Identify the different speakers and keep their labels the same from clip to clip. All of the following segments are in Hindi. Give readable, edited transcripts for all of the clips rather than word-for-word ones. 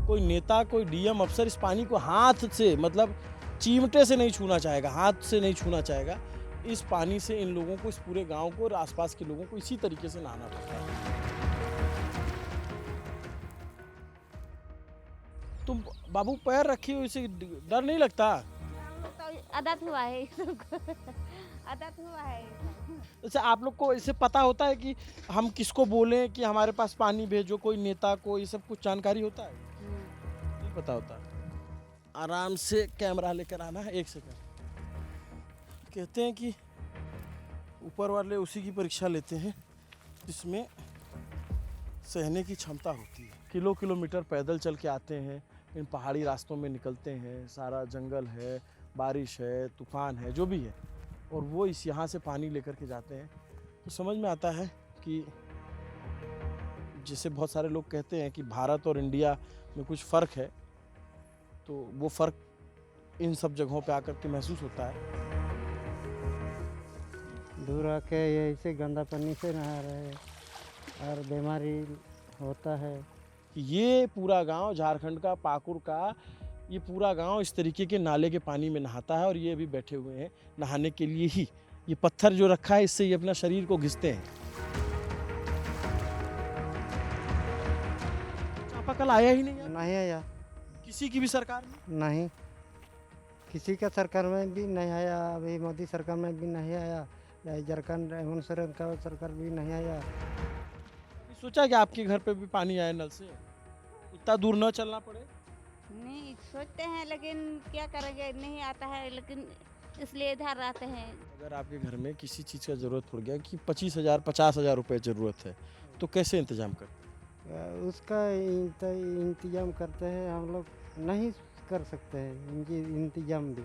Speaker 1: कोई नेता, कोई डीएम अफसर इस पानी को हाथ से, मतलब चिमटे से नहीं छूना चाहेगा, हाथ से नहीं छूना चाहेगा। इस पानी से इन लोगों को, इस पूरे गांव को और आसपास के लोगों को इसी तरीके से नहाना पड़ता है। तुम बाबू पैर रखी हो, इसे डर नहीं लगता?
Speaker 2: हम लोग तो आदत हुआ है इस सबको आदत हुआ है।
Speaker 1: जैसे आप लोग को इसे पता होता है कि हम किसको बोलें कि हमारे पास पानी भेजो, कोई नेता को, ये सब कुछ जानकारी होता है? नहीं पता होता। आराम से कैमरा लेकर आना है, 1 सेकंड। कहते हैं कि ऊपर वाले उसी की परीक्षा लेते हैं जिसमें सहने की क्षमता होती है। किलोमीटर पैदल चल के आते हैं, इन पहाड़ी रास्तों में निकलते हैं, सारा जंगल है, बारिश है, तूफान है, जो भी है, और वो इस यहाँ से पानी लेकर के जाते हैं। तो समझ में आता है कि जैसे बहुत सारे लोग कहते हैं कि भारत और इंडिया में कुछ फ़र्क है, तो वो फ़र्क इन सब जगहों पे आकर के महसूस होता है।
Speaker 3: दूर आके ये ऐसे गंदा पानी से नहा रहे हैं और बीमारी होता है।
Speaker 1: ये पूरा गांव, झारखंड का पाकुड़ का ये पूरा गांव इस तरीके के नाले के पानी में नहाता है, और ये अभी बैठे हुए हैं नहाने के लिए ही। ये पत्थर जो रखा है, इससे ये अपना शरीर को घिसते हैं। चापाकल आया ही नहीं यार,
Speaker 3: नहीं आया,
Speaker 1: किसी की भी सरकार में।
Speaker 3: नहीं किसी का सरकार में भी नहीं आया, अभी मोदी सरकार में भी नहीं आया, या झारखंड हेमंत सोरेन का सरकार भी नहीं आया।
Speaker 1: सोचा कि आपके घर पे भी पानी आए नल से, इतना दूर न चलना पड़े।
Speaker 2: नहीं सोचते हैं लेकिन क्या करेंगे, नहीं आता है, लेकिन इसलिए इधर आते हैं।
Speaker 1: अगर आपके घर में किसी चीज़ का ज़रूरत पड़ गया कि 25,000 50,000 रुपये ज़रूरत है, तो कैसे इंतजाम कर?
Speaker 3: उसका इंतजाम करते हैं हम लोग, नहीं कर सकते हैं इनकी इंतजाम भी।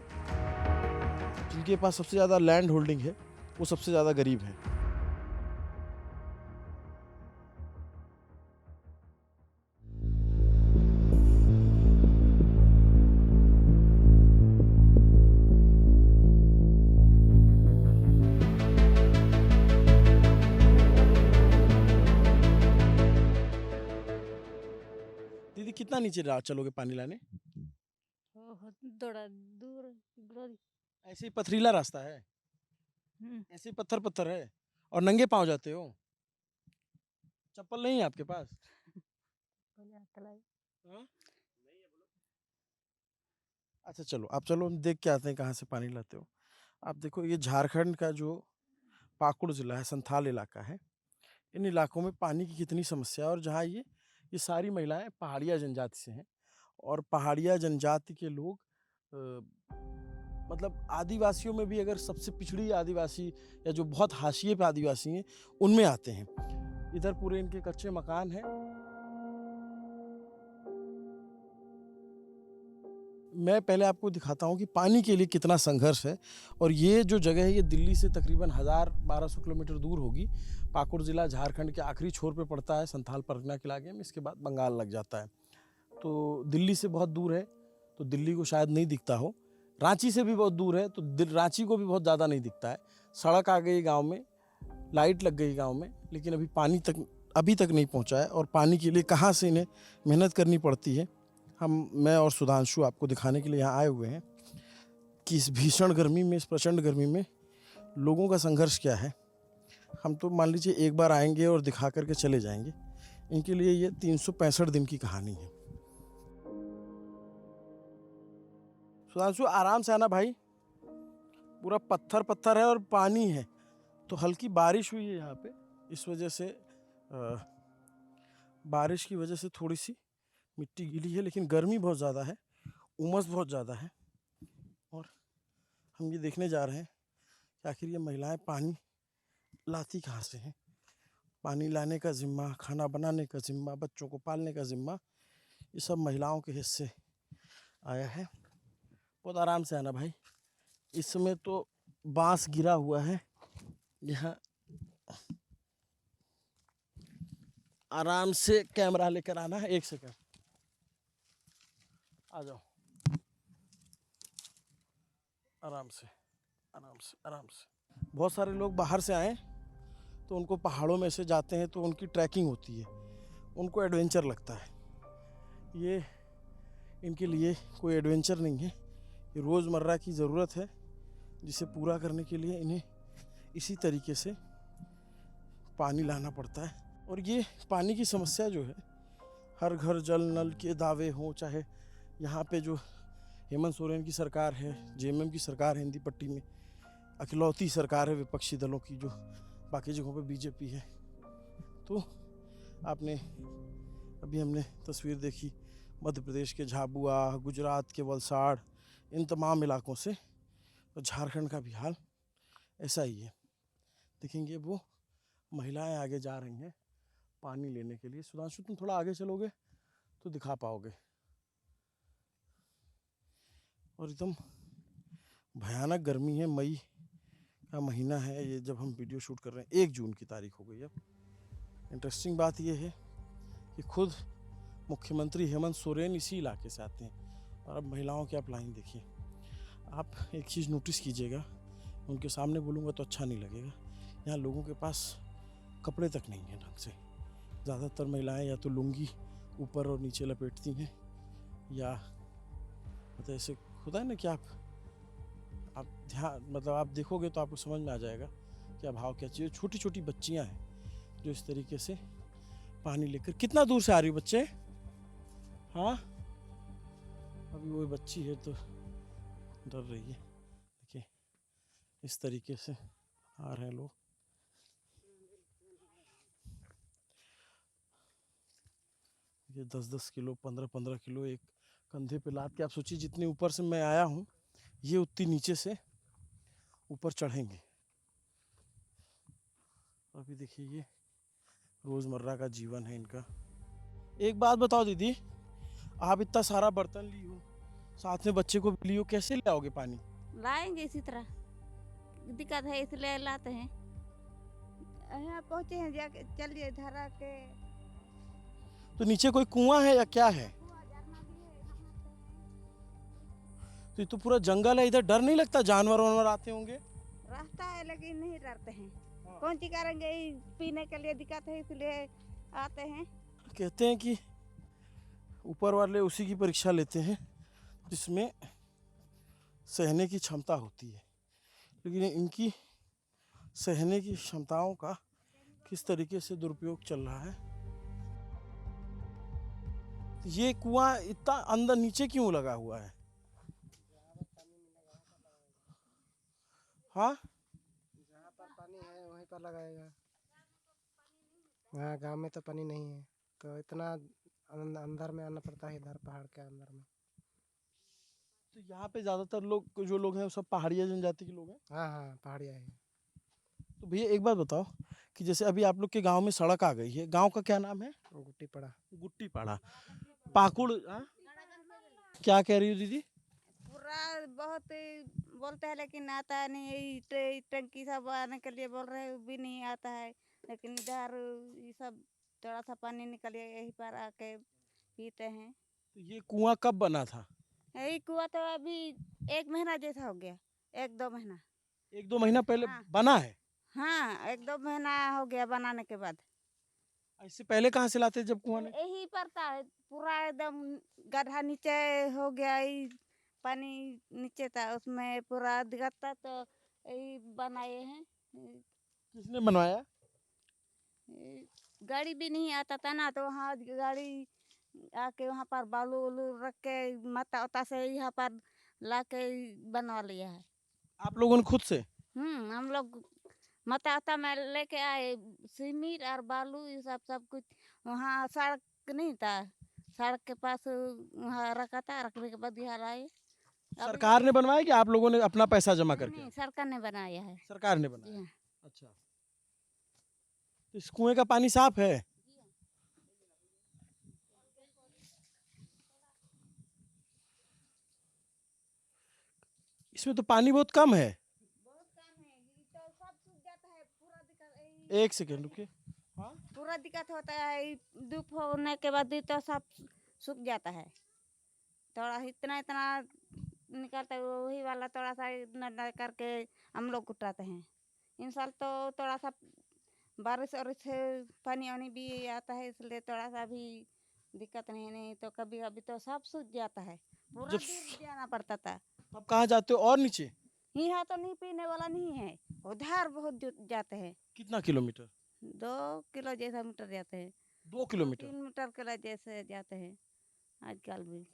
Speaker 1: जिनके पास सबसे ज़्यादा लैंड होल्डिंग है, वो सबसे ज़्यादा गरीब है। दीदी कितना नीचे चलोगे पानी लाने?
Speaker 2: थोड़ा दूर।
Speaker 1: ऐसे ही पथरीला रास्ता है, ऐसे ही पत्थर पत्थर है, और नंगे पाँव जाते हो? चप्पल नहीं है आपके पास? हाँ? अच्छा चलो, आप चलो, हम देख के आते हैं कहाँ से पानी लाते हो। आप देखो, ये झारखंड का जो पाकुड़ ज़िला है, संथाल इलाका है, इन इलाकों में पानी की कितनी समस्या है। और जहाँ ये सारी महिलाएं पहाड़िया जनजाति से हैं, और पहाड़िया जनजाति के लोग मतलब आदिवासियों में भी अगर सबसे पिछड़ी आदिवासी या जो बहुत हाशिए पे आदिवासी हैं, उनमें आते हैं। इधर पूरे इनके कच्चे मकान हैं। मैं पहले आपको दिखाता हूँ कि पानी के लिए कितना संघर्ष है। और ये जो जगह है, ये दिल्ली से तकरीबन 1000-1200 किलोमीटर दूर होगी। पाकुड़ ज़िला झारखंड के आखिरी छोर पे पड़ता है, संथाल परगना के इलाके में, इसके बाद बंगाल लग जाता है। तो दिल्ली से बहुत दूर है, तो दिल्ली को शायद नहीं दिखता हो। रांची से भी बहुत दूर है, तो रांची को भी बहुत ज़्यादा नहीं दिखता है। सड़क आ गई गाँव में, लाइट लग गई गाँव में, लेकिन अभी पानी तक अभी तक नहीं पहुँचा है। और पानी के लिए कहाँ से इन्हें मेहनत करनी पड़ती है, मैं और सुधांशु आपको दिखाने के लिए यहाँ आए हुए हैं कि इस भीषण गर्मी में, इस प्रचंड गर्मी में लोगों का संघर्ष क्या है। हम तो मान लीजिए एक बार आएंगे और दिखा करके चले जाएंगे। इनके लिए ये 365 दिन की कहानी है। सुधांशु आराम से आना भाई, पूरा पत्थर पत्थर है और पानी है। तो हल्की बारिश हुई है यहाँ पे, इस वजह से बारिश की वजह से थोड़ी सी मिट्टी गीली है, लेकिन गर्मी बहुत ज़्यादा है, उमस बहुत ज़्यादा है। और हम ये देखने जा रहे हैं कि आखिर ये महिलाएं पानी लाती कहाँ से हैं। पानी लाने का ज़िम्मा, खाना बनाने का ज़िम्मा, बच्चों को पालने का ज़िम्मा, ये सब महिलाओं के हिस्से आया है। बहुत आराम से आना भाई। इस समय तो बांस गिरा हुआ है यहाँ। आराम से कैमरा लेकर आना है, 1 सेकंड। आ जाओ, आराम से आराम से आराम से। बहुत सारे लोग बाहर से आए, तो उनको पहाड़ों में से जाते हैं, तो उनकी ट्रैकिंग होती है, उनको एडवेंचर लगता है। ये इनके लिए कोई एडवेंचर नहीं है, ये रोज़मर्रा की ज़रूरत है जिसे पूरा करने के लिए इन्हें इसी तरीके से पानी लाना पड़ता है। और ये पानी की समस्या जो है, हर घर जल नल के दावे हों, चाहे यहाँ पे जो हेमंत सोरेन की सरकार है, जेएमएम की सरकार है, हिंदी पट्टी में अकेलौती सरकार है विपक्षी दलों की, जो बाकी जगहों पे बीजेपी है। तो आपने अभी हमने तस्वीर देखी मध्य प्रदेश के झाबुआ, गुजरात के वलसाड़, इन तमाम इलाकों से, और झारखंड का भी हाल ऐसा ही है। देखेंगे वो महिलाएं आगे जा रही हैं पानी लेने के लिए। सुधांशु, तुम थोड़ा आगे चलोगे तो दिखा पाओगे। और एकदम भयानक गर्मी है, मई का महीना है ये जब हम वीडियो शूट कर रहे हैं। 1 जून की तारीख हो गई अब। इंटरेस्टिंग बात यह है कि खुद मुख्यमंत्री हेमंत सोरेन इसी इलाके से आते हैं। और अब महिलाओं की आप लाइन देखिए। आप एक चीज़ नोटिस कीजिएगा, उनके सामने बोलूँगा तो अच्छा नहीं लगेगा, यहाँ लोगों के पास कपड़े तक नहीं हैं ढंग से। ज़्यादातर महिलाएं या तो लुंगी ऊपर और नीचे लपेटती हैं, या मतलब ऐसे होता है ना कि आप ध्यान, मतलब आप देखोगे तो आपको समझ में आ जाएगा कि भाव क्या चाहिए। छोटी छोटी बच्चियां हैं जो इस तरीके से पानी लेकर। कितना दूर से आ रही हो बच्चे? हाँ, अभी वो बच्ची है तो डर रही है। देखिए इस तरीके से आ रहे हैं लोग। ये 10-10 किलो, 15-15 किलो एक कंधे पे लाद के, आप सोचिए जितने ऊपर से मैं आया हूँ, ये उतनी नीचे से ऊपर चढ़ेंगे। अभी देखिए ये रोज़मर्रा का जीवन है इनका। एक बात बताओ दीदी, आप इतना सारा बर्तन ली हो, साथ में बच्चे को भी ली हो, कैसे ले आओगे पानी?
Speaker 2: लाएंगे इसी तरह, दिक्कत है इसलिए लाते हैं। यहाँ पहुँचे हैं, जाके चलिए धरा के।
Speaker 1: तो नीचे कोई कुआं है या क्या है? तो ये तो पूरा जंगल है, इधर डर नहीं लगता जानवर वानवर आते होंगे?
Speaker 2: रास्ता है लेकिन नहीं डरते हैं। कौन सी करेंगे, पीने के लिए दिक्कत है इसलिए आते हैं।
Speaker 1: कहते हैं कि ऊपर वाले उसी की परीक्षा लेते हैं जिसमें सहने की क्षमता होती है, लेकिन इनकी सहने की क्षमताओं का किस तरीके से दुरुपयोग चल रहा है। ये कुआं इतना अंदर नीचे क्यों लगा हुआ है? हाँ,
Speaker 3: जहाँ पर पानी है वहीं पर लगाएगा। वहाँ गांव में तो पानी नहीं है, तो इतना अंदर में आना पड़ता है, इधर पहाड़ के अंदर में।
Speaker 1: तो यहाँ पे ज्यादातर लोग जो लोग हैं वो सब पहाड़िया जनजाति के लोग हैं।
Speaker 3: हाँ हाँ, पहाड़िया है।
Speaker 1: तो भैया एक बात बताओ कि जैसे अभी आप लोग के गांव में सड़क आ गई है, गांव का क्या नाम है?
Speaker 3: गुट्टी पड़ा।
Speaker 1: गुट्टी पाड़ा, पाकुड़। हाँ? क्या कह रही हो दीदी?
Speaker 2: पूरा बहुत बोलते हैं लेकिन आता नहीं है। टंकी सब आने के लिए बोल रहे हैं, भी नहीं आता है। लेकिन इधर ये सब थोड़ा सा पानी निकल यहीं पर आके पीते हैं।
Speaker 1: तो ये कुआं कब बना था?
Speaker 2: यही कुआ तो अभी 1 महीना जैसा हो गया, 1-2 महीना।
Speaker 1: 1-2 महीना पहले
Speaker 2: हाँ।
Speaker 1: बना है?
Speaker 2: हाँ, 1-2 महीना हो गया बनाने के बाद।
Speaker 1: इससे पहले कहाँ से लाते जब कुआं नहीं?
Speaker 2: यही पड़ता है, पूरा एकदम गड्ढा नीचे हो गया, यही पानी नीचे था, उसमें पूरा दिक्कत था, तो यही बनाए हैं।
Speaker 1: किसने बनवाया?
Speaker 2: गाड़ी भी नहीं आता था ना, तो वहाँ गाड़ी आके वहाँ पर बालू उलू रख के माता उता से यहाँ पर ला के बनवा लिया है।
Speaker 1: आप लोगों ने खुद से?
Speaker 2: हम लोग माता उता में लेके आए, सीमेंट और बालू ये सब कुछ। वहाँ सड़क नहीं था, सड़क के पास वहाँ रखा था, रखने के बाद यहाँ लाए।
Speaker 1: सरकार ने बनवाया कि आप लोगों ने अपना पैसा जमा करके?
Speaker 2: नहीं, सरकार ने बनाया है।
Speaker 1: सरकार ने
Speaker 2: जी
Speaker 1: बनाया।
Speaker 2: हाँ।
Speaker 1: अच्छा, तो इस कुएं का पानी साफ है? इसमें तो पानी बहुत कम है।
Speaker 2: बहुत कम है, ये तो सब सूख जाता है, पूरा दिक्कत।
Speaker 1: एक सेकेंड रुकिए। हाँ,
Speaker 2: पूरा दिक्कत होता है, धूप होने के बाद तो सब सूख जाता है। थोड़ा इतना इतना निकलता है, वही वाला थोड़ा सा इतना करके हम लोग उठाते हैं। इन साल तो थोड़ा सा बारिश और से पानी वानी भी आता है, इसलिए थोड़ा सा भी दिक्कत नहीं तो कभी कभी तो सब सूख जाता है, पूरा
Speaker 1: जब
Speaker 2: दूर जाना पड़ता था।
Speaker 1: अब कहाँ जाते हो और नीचे?
Speaker 2: यहाँ तो नहीं पीने वाला नहीं है, उधर बहुत दूर जाते हैं।
Speaker 1: कितना किलोमीटर?
Speaker 2: 2 किलो जैसा मीटर जाते हैं,
Speaker 1: 2 किलोमीटर?
Speaker 2: 3 मीटर के जैसे जाते हैं आजकल भी।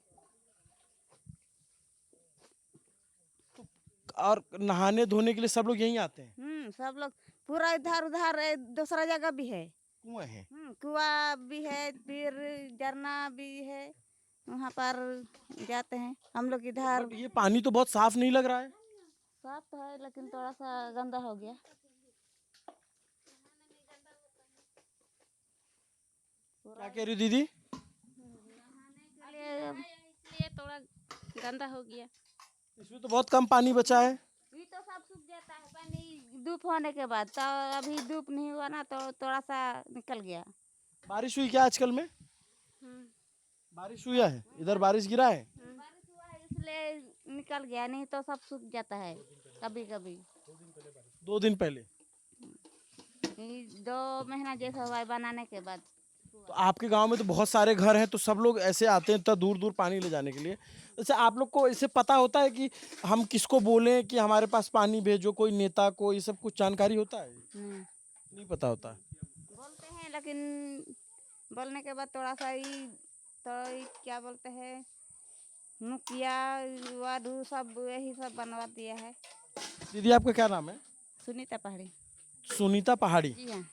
Speaker 1: और नहाने धोने के लिए सब लोग यहीं आते हैं?
Speaker 2: सब लोग पूरा इधर उधर दूसरा जगह भी है।
Speaker 1: कुआं है?
Speaker 2: कुआं भी है, फिर झरना भी है, वहाँ पर जाते हैं हम लोग इधर।
Speaker 1: बट ये पानी तो बहुत साफ नहीं लग रहा है।
Speaker 2: साफ तो है लेकिन थोड़ा सा गंदा हो गया।
Speaker 1: क्या कह रही हो दीदी?
Speaker 2: इसलिए थोड़ा गंदा हो गया।
Speaker 1: इसमें तो बहुत कम पानी बचा है।
Speaker 2: ये तो सब सूख जाता है पानी धूप होने के बाद, तो अभी धूप नहीं हुआ ना तो थोड़ा सा निकल गया।
Speaker 1: बारिश हुई क्या आजकल में? बारिश हुआ है? इधर बारिश गिरा है?
Speaker 2: बारिश हुआ है इसलिए निकल गया, नहीं तो सब सूख जाता है कभी कभी।
Speaker 1: 2 दिन पहले?
Speaker 2: ये 2 महीना जैसा हुआ है बनाने के बाद।
Speaker 1: तो आपके गांव में तो बहुत सारे घर हैं, तो सब लोग ऐसे आते हैं इतना दूर दूर पानी ले जाने के लिए। जैसे आप लोग को इससे पता होता है कि हम किसको बोलें कि हमारे पास पानी भेजो, कोई नेता को ये सब कुछ जानकारी होता है? नहीं पता होता।
Speaker 2: बोलते हैं लेकिन बोलने के बाद थोड़ा सा ही तो ये क्या बोलते हैं, मुखिया वाडू सब यही सब बनवा दिया है।
Speaker 1: दीदी आपका क्या नाम है?
Speaker 2: सुनीता पहाड़ी।
Speaker 1: सुनीता पहाड़ी।
Speaker 2: जी हाँ।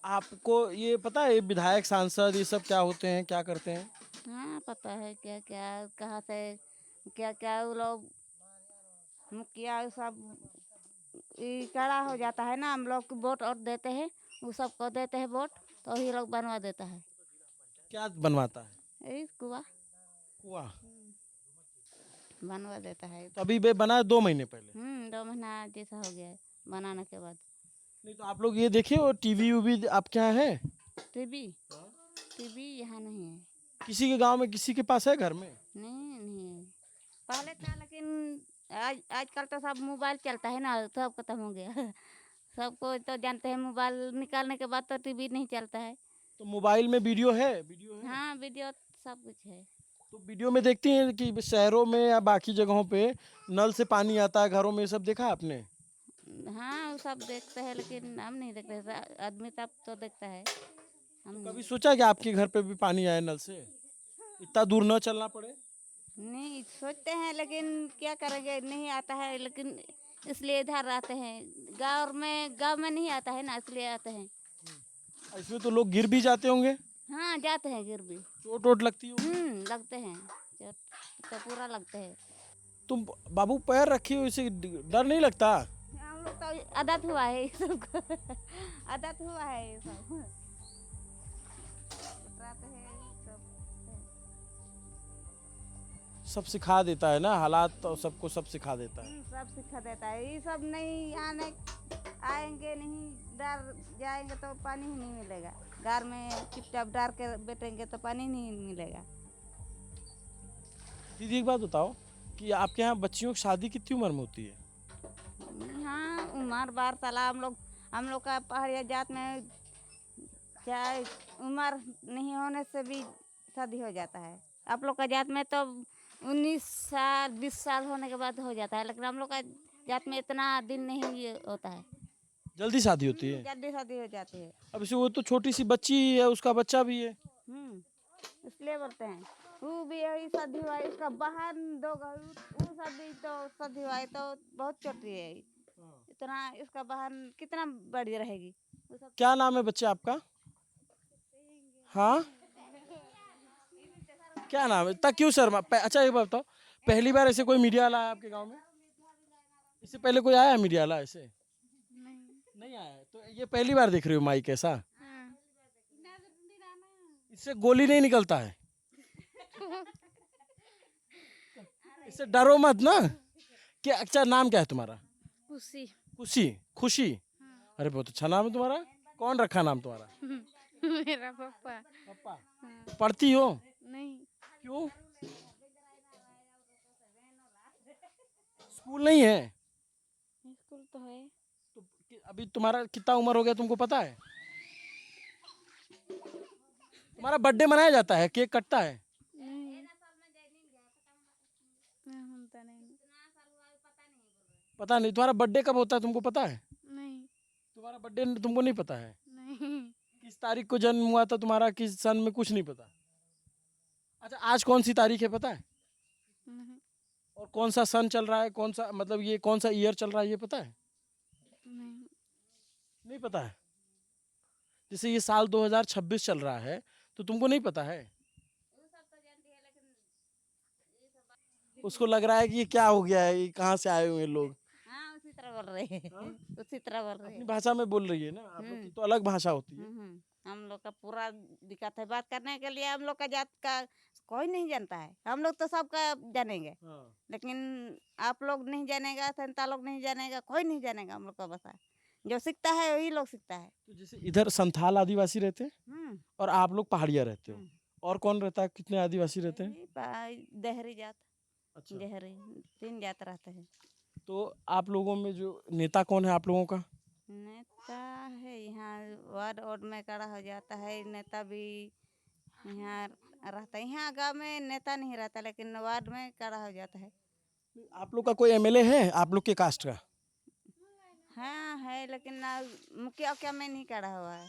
Speaker 1: आपको ये पता है ये विधायक सांसद ये सब क्या होते हैं, क्या करते हैं?
Speaker 2: हाँ पता है, क्या क्या कहाँ से क्या क्या वो लोग मुखिया सब ये कड़ा हो जाता है ना, हम लोग को वोट और देते हैं, वो सबको देते हैं वोट, तो ये लोग बनवा देता है।
Speaker 1: क्या बनवाता है?
Speaker 2: यही कुआं
Speaker 1: कुआं?
Speaker 2: बनवा देता है।
Speaker 1: तो अभी वे बना है 2 महीने पहले?
Speaker 2: 2 महीना जैसा हो गया है बनाने के बाद।
Speaker 1: नहीं तो आप लोग ये देखिए और टीवी वीवी आपके यहाँ है?
Speaker 2: टीवी टीवी यहाँ नहीं है।
Speaker 1: किसी के गांव में किसी के पास है घर में?
Speaker 2: नहीं है, पहले था लेकिन आजकल तो सब मोबाइल चलता है ना, सब खत्म हो गया। सबको तो जानते हैं, मोबाइल निकालने के बाद तो टीवी नहीं चलता है।
Speaker 1: तो मोबाइल में वीडियो है? वीडियो है?
Speaker 2: हाँ वीडियो सब कुछ है।
Speaker 1: तो वीडियो में देखती हैं कि शहरों में या बाकी जगहों पे नल से पानी आता है घरों में, ये सब देखा आपने?
Speaker 2: हाँ वो सब देखते हैं लेकिन हम नहीं देखते, आदमी तब तो देखता है, हम नहीं।
Speaker 1: कभी सोचा कि आपके घर पे भी पानी आए नल से, इतना दूर न चलना पड़े?
Speaker 2: नहीं सोचते हैं लेकिन क्या करेंगे, नहीं आता है लेकिन इसलिए इधर आते हैं। गांव में नहीं आता है ना, इसलिए आते हैं।
Speaker 1: इसमें तो लोग गिर भी जाते होंगे,
Speaker 2: हाँ जाते हैं गिर भी।
Speaker 1: चोट वोट लगती हो?
Speaker 2: लगते हैं, चोट तो पूरा लगते हैं।
Speaker 1: तुम बाबू पैर रखी हो, इसे डर नहीं लगता?
Speaker 2: हम लोग तो आदत हुआ है ये सबको। आदत हुआ है ये सब, उतराते हैं सब।
Speaker 1: सब सिखा देता है ना, हालात तो सबको सब सिखा देता है।
Speaker 2: सब सिखा देता है, ये सब नहीं आने आएंगे नहीं, डर जाएंगे तो पानी ही नहीं मिलेगा। घर में चुपचाप डर के बैठेंगे तो पानी नहीं मिलेगा।
Speaker 1: दीदी एक बात बताओ कि आपके यहाँ बच्चियों की शादी कितनी उम्र में होती है?
Speaker 2: हाँ उम्र 12 साल, हम लोग का पहाड़िया जात में चाहे उम्र नहीं होने से भी शादी हो जाता है। आप लोग का जात में तो 19 साल 20 साल होने के बाद हो जाता है, लेकिन हम लोग का जात में इतना दिन नहीं ये होता है।
Speaker 1: जल्दी शादी होती है?
Speaker 2: जल्दी शादी हो जाती है।
Speaker 1: अब इसे वो तो छोटी सी बच्ची है, उसका बच्चा भी है।
Speaker 2: इसलिए बोलते हैं वो भी यही शादी हुआ है, इसका बहन 2 वो शादी तो शादी हुआ है तो बहुत छोटी है, इतना इसका बहन कितना बड़ी रहेगी। वो सब
Speaker 1: क्या नाम है बच्चे आपका? हाँ क्या नाम है? इतना क्यों शर्मा? अच्छा ये बताओ, पहली बार ऐसे कोई मीडिया वाला आया आपके गांव में? इससे पहले कोई आया मीडिया वाला ऐसे? नहीं आया? तो ये पहली बार देख रही हो माइक ऐसा? इससे गोली नहीं निकलता है? इससे डरो मत ना। क्या अच्छा नाम क्या है तुम्हारा?
Speaker 2: खुशी।
Speaker 1: खुशी? खुशी? अरे बहुत अच्छा नाम है तुम्हारा। कौन रखा नाम तुम्हारा?
Speaker 2: मेरा पापा।
Speaker 1: पापा? पढ़ती हो?
Speaker 2: नहीं।
Speaker 1: क्यों? स्कूल नहीं है?
Speaker 2: स्कूल तो है।
Speaker 1: तो अभी तुम्हारा कितना उम्र हो गया तुमको पता है? तुम्हारा बर्थडे मनाया जाता है, केक कटता है? पता नहीं। तुम्हारा बर्थडे कब होता है तुमको पता है?
Speaker 2: नहीं
Speaker 1: तुम्हारा बर्थडे तुमको नहीं पता है?
Speaker 2: नहीं
Speaker 1: किस तारीख को जन्म हुआ था तुम्हारा, किस सन में, कुछ नहीं पता? अच्छा, आज कौन सी तारीख है पता है?
Speaker 2: नहीं
Speaker 1: और कौन सा सन चल रहा है, कौन सा मतलब ये कौन सा ईयर चल रहा है, ये पता है?
Speaker 2: नहीं
Speaker 1: नहीं पता है। जैसे ये साल 2026 चल रहा है, तो तुमको नहीं पता है? उसको लग रहा है कि ये क्या हो गया है, ये कहाँ से आए हुए हैं लोग।
Speaker 2: हाँ उसी तरह बोल रहे हैं
Speaker 1: हाँ?
Speaker 2: उसी तरह बोल रहे
Speaker 1: अपनी
Speaker 2: हैं
Speaker 1: भाषा में बोल रही है ना, आप लोग की तो अलग भाषा होती है।
Speaker 2: हम लोग का पूरा दिक्कत है बात करने के लिए। हम लोग का जात का कोई नहीं जानता है, हम लोग तो सबका जानेंगे,
Speaker 1: हाँ।
Speaker 2: लेकिन आप लोग नहीं जानेगा, संता लोग नहीं जानेगा, कोई नहीं जानेगा हम लोग का भाषा। जो सीखता है वही लोग सीखता है।
Speaker 1: तो जैसे इधर संथाल आदिवासी रहते हैं
Speaker 2: हम्म
Speaker 1: और आप लोग पहाड़िया रहते हो,
Speaker 2: हम्म।
Speaker 1: और कौन रहता है, कितने आदिवासी रहते हैं?
Speaker 2: देहरी जात,
Speaker 1: अच्छा।
Speaker 2: देहरी 3 जात रहते हैं।
Speaker 1: तो आप लोगों में जो नेता कौन है आप लोगों का?
Speaker 2: नेता है यहाँ वार्ड वार्ड में खड़ा हो जाता है, नेता भी यहाँ रहता है। यहाँ गांव में नेता नहीं रहता, लेकिन वार्ड में खड़ा हो जाता है।
Speaker 1: आप लोग का कोई एमएलए है आप लोग के कास्ट का?
Speaker 2: हाँ है, लेकिन ना मुखिया उखिया में नहीं खड़ा हुआ है।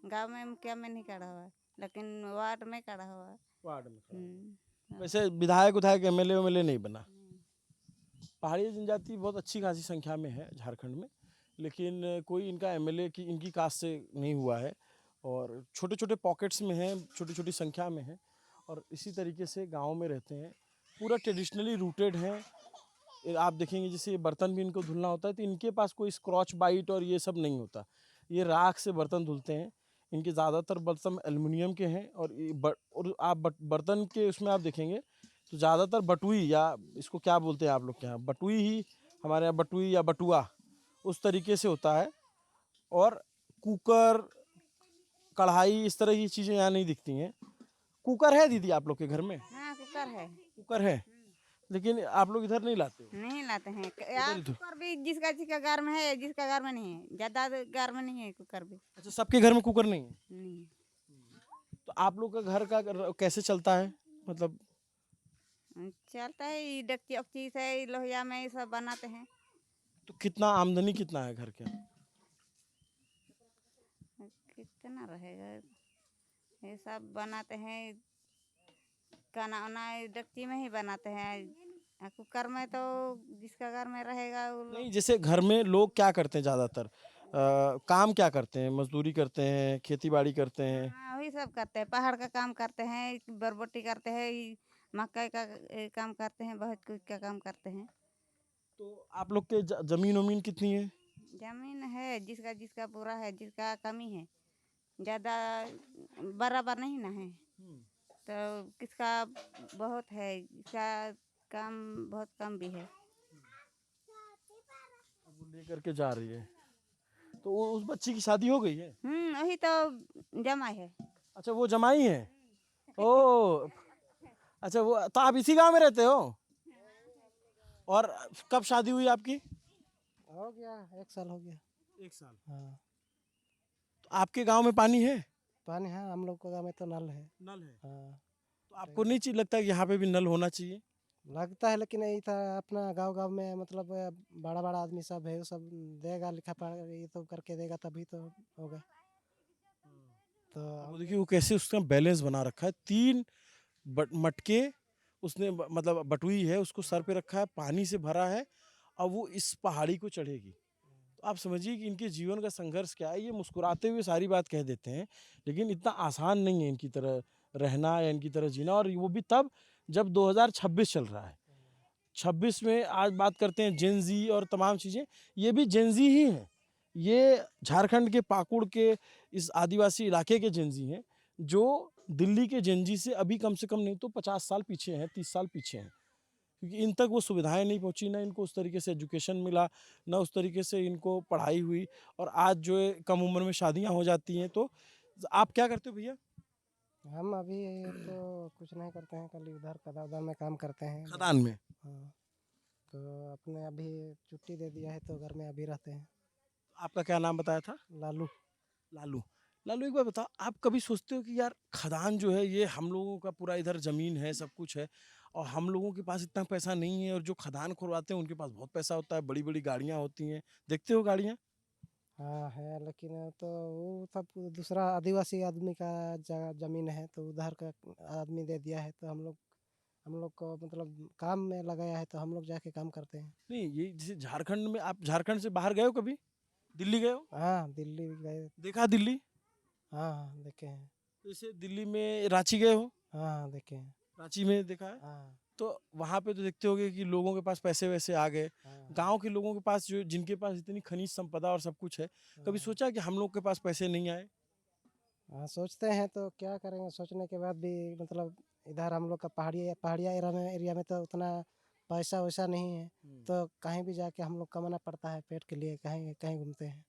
Speaker 2: गांव में मुखिया में नहीं खड़ा हुआ है, लेकिन वार्ड में खड़ा हुआ है।
Speaker 1: वार्ड में खड़ा।
Speaker 2: हाँ।
Speaker 1: वैसे विधायक उधायक एमएलए उमएलए नहीं बना। पहाड़ी जनजाति बहुत अच्छी खासी संख्या में है झारखंड में, लेकिन कोई इनका एमएलए की इनकी कास्ट से नहीं हुआ है, और छोटे छोटे पॉकेट्स में हैं, छोटी छोटी संख्या में है, और इसी तरीके से गाँव में रहते हैं, पूरा ट्रेडिशनली रूटेड हैं। आप देखेंगे जैसे ये बर्तन भी इनको धुलना होता है, तो इनके पास कोई स्क्रॉच बाइट और ये सब नहीं होता, ये राख से बर्तन धुलते हैं। इनके ज़्यादातर बर्तन एल्युमिनियम के हैं, और और आप बर्तन के उसमें आप देखेंगे तो ज़्यादातर बटुई, या इसको क्या बोलते हैं आप लोग के यहाँ, बटुई ही, हमारे यहाँ बटुई या बटुआ उस तरीके से होता है। और कुकर, कढ़ाई, इस तरह की चीज़ें यहाँ नहीं दिखती हैं। कुकर है दीदी आप लोग के घर में?
Speaker 2: हाँ कुकर है।
Speaker 1: कुकर है, लेकिन आप लोग इधर नहीं लाते हो?
Speaker 2: नहीं लाते हैं
Speaker 1: इधर ही तो।
Speaker 2: कुकर भी, जिसका जिसका घर में है, जिसका घर में नहीं है, ज्यादा घर में नहीं है कुकर भी।
Speaker 1: अच्छा, सबके घर में कुकर नहीं है?
Speaker 2: नहीं
Speaker 1: तो आप लोग का घर का कैसे चलता है, मतलब?
Speaker 2: चलता है, ये डेगची उगची से लोहिया में ये सब बनाते हैं।
Speaker 1: तो कितना आमदनी कितना है घर के?
Speaker 2: कितना रहेगा, ये सब बनाते हैं, खाना वाना डेगची में ही बनाते हैं। कुकर में तो जिसका घर में रहेगा वो लोग।
Speaker 1: नहीं, जैसे घर में लोग क्या करते हैं ज़्यादातर, काम क्या करते हैं, मजदूरी करते हैं, खेती बाड़ी करते हैं?
Speaker 2: हाँ वही सब करते हैं, पहाड़ का काम करते हैं, बरबट्टी करते हैं, मकई का काम करते हैं, बहुत कुछ का काम करते हैं।
Speaker 1: तो आप लोग के जमीन वमीन कितनी है?
Speaker 2: जमीन है, जिसका जिसका पूरा है, जिसका कमी है, ज़्यादा बराबर नहीं ना है, तो किसका बहुत है, जिसका काम बहुत कम भी है।
Speaker 1: अब वो लेकर के जा रही है, तो उस बच्ची की शादी हो गई है?
Speaker 2: वही तो जमा है।
Speaker 1: अच्छा, वो जमाई है। ओ, अच्छा, वो तो आप इसी गांव में रहते हो? और कब शादी हुई आपकी?
Speaker 3: हो गया 1 साल हो गया।
Speaker 1: 1 साल।
Speaker 3: हाँ
Speaker 1: तो आपके गांव में पानी है?
Speaker 3: पानी है, हम लोग को गाँव में तो नल है।
Speaker 1: नल है।
Speaker 3: हाँ
Speaker 1: तो आपको नहीं लगता कि यहाँ पे भी नल होना चाहिए?
Speaker 3: लगता है, लेकिन यही था अपना गांव में, मतलब बड़ा बड़ा आदमी सब है, वो सब देगा, लिखा पढ़ा ये तो करके देगा तभी तो होगा। तो
Speaker 1: वो देखिए वो कैसे उसका बैलेंस बना रखा है, 3 मटके उसने मतलब बटुई है उसको सर पे रखा है, पानी से भरा है, अब वो इस पहाड़ी को चढ़ेगी। तो आप समझिए कि इनके जीवन का संघर्ष क्या है। ये मुस्कुराते हुए सारी बात कह देते हैं, लेकिन इतना आसान नहीं है इनकी तरह रहना या इनकी तरह जीना, और वो भी तब जब 2026 चल रहा है। 26 में आज बात करते हैं जेनजी और तमाम चीज़ें, ये भी जेनजी ही हैं। ये झारखंड के पाकुड़ के इस आदिवासी इलाके के जेनजी हैं, जो दिल्ली के जेनजी से अभी कम से कम नहीं तो 50 साल पीछे हैं, 30 साल पीछे हैं, क्योंकि इन तक वो सुविधाएं नहीं पहुंची, ना इनको उस तरीके से एजुकेशन मिला, ना उस तरीके से इनको पढ़ाई हुई, और आज जो है कम उम्र में शादियां हो जाती हैं। तो आप क्या करते हो भैया?
Speaker 3: हम अभी तो कुछ नहीं करते हैं, कल उधर कदा में काम करते हैं।
Speaker 1: खदान में?
Speaker 3: हाँ तो अपने अभी छुट्टी दे दिया है, तो घर में अभी रहते हैं।
Speaker 1: आपका क्या नाम बताया था?
Speaker 3: लालू।
Speaker 1: लालू। लालू एक बात बताओ, आप कभी सोचते हो कि यार खदान जो है ये हम लोगों का पूरा इधर ज़मीन है, सब कुछ है और हम लोगों के पास इतना पैसा नहीं है और जो खदान खुदवाते हैं उनके पास बहुत पैसा होता है, बड़ी-बड़ी गाड़ियाँ होती हैं। देखते हो गाड़ियाँ?
Speaker 3: हाँ है, लेकिन तो वो सब दूसरा आदिवासी आदमी का जमीन है, तो उधर का आदमी दे दिया है, तो हम लोग को मतलब काम में लगाया है, तो हम लोग जाके काम करते हैं।
Speaker 1: नहीं, ये जैसे झारखंड में आप झारखंड से बाहर गए हो कभी? दिल्ली गए हो?
Speaker 3: हाँ, दिल्ली भी गए।
Speaker 1: देखा दिल्ली?
Speaker 3: हाँ, हाँ, देखे हैं।
Speaker 1: जैसे दिल्ली में रांची गए हो?
Speaker 3: हाँ, हाँ, देखे हैं।
Speaker 1: रांची में देखा है?
Speaker 3: हाँ,
Speaker 1: तो वहाँ पे तो देखते होगे कि लोगों के पास पैसे-वैसे आ गए।
Speaker 3: हाँ,
Speaker 1: गाँव के लोगों के पास जो जिनके पास इतनी खनिज संपदा और सब कुछ है, कभी
Speaker 3: हाँ,
Speaker 1: सोचा कि हम लोग के पास पैसे नहीं आए?
Speaker 3: हाँ, सोचते हैं तो क्या करेंगे, सोचने के बाद भी मतलब इधर हम लोग का पहाड़िया एरिया में तो उतना पैसा वैसा नहीं है, तो कहीं भी जाके हम लोग कमाना पड़ता है पेट के लिए, कहीं कहीं घूमते हैं।